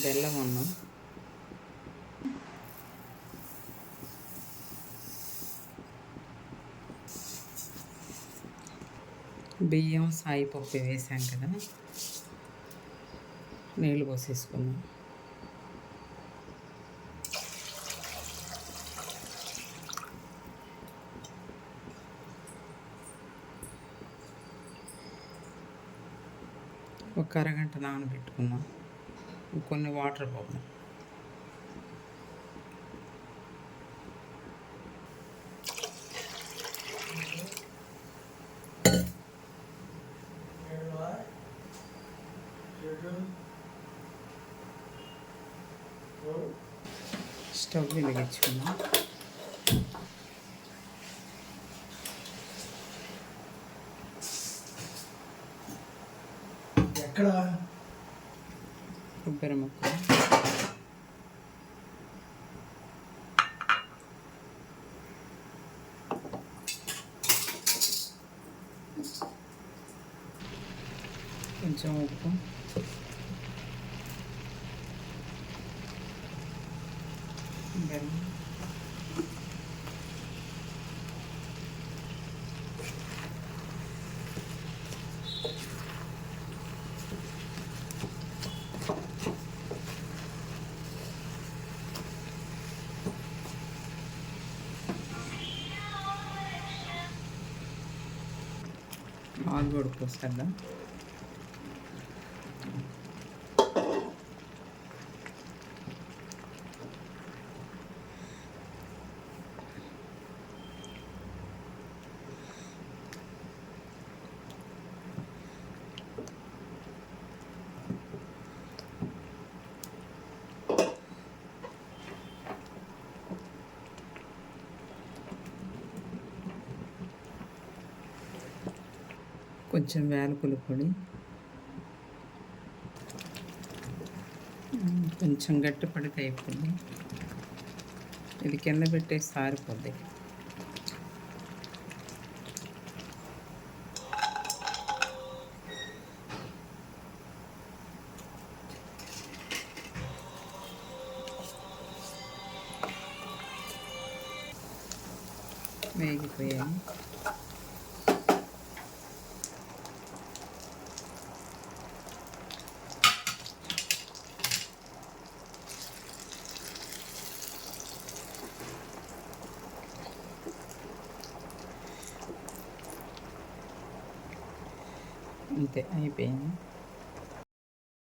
బెల్లం అన్నం, బియ్యం సాయిపప్పు వేసాం కదా, నీళ్ళు పోసేసుకున్నాం. ఒక అరగంట నానబెట్టుకున్నాం. కొన్ని వాటర్ పోద్దాం. స్టవ్ వెలిగించుకున్నాం. ఎక్కడ కొబ్బరి ముక్కలు, కొంచెం ఉప్పు, బెల్లం, ఆలు కూడా పోస్తారా? కొంచెం వేలకుల పొడి, కొంచెం గట్టి పడితే అయిపోయింది. ఇది కింద పెట్టేసి సారిపోద్ది. వేగిపోయాయి. అంతే, అయిపోయింది.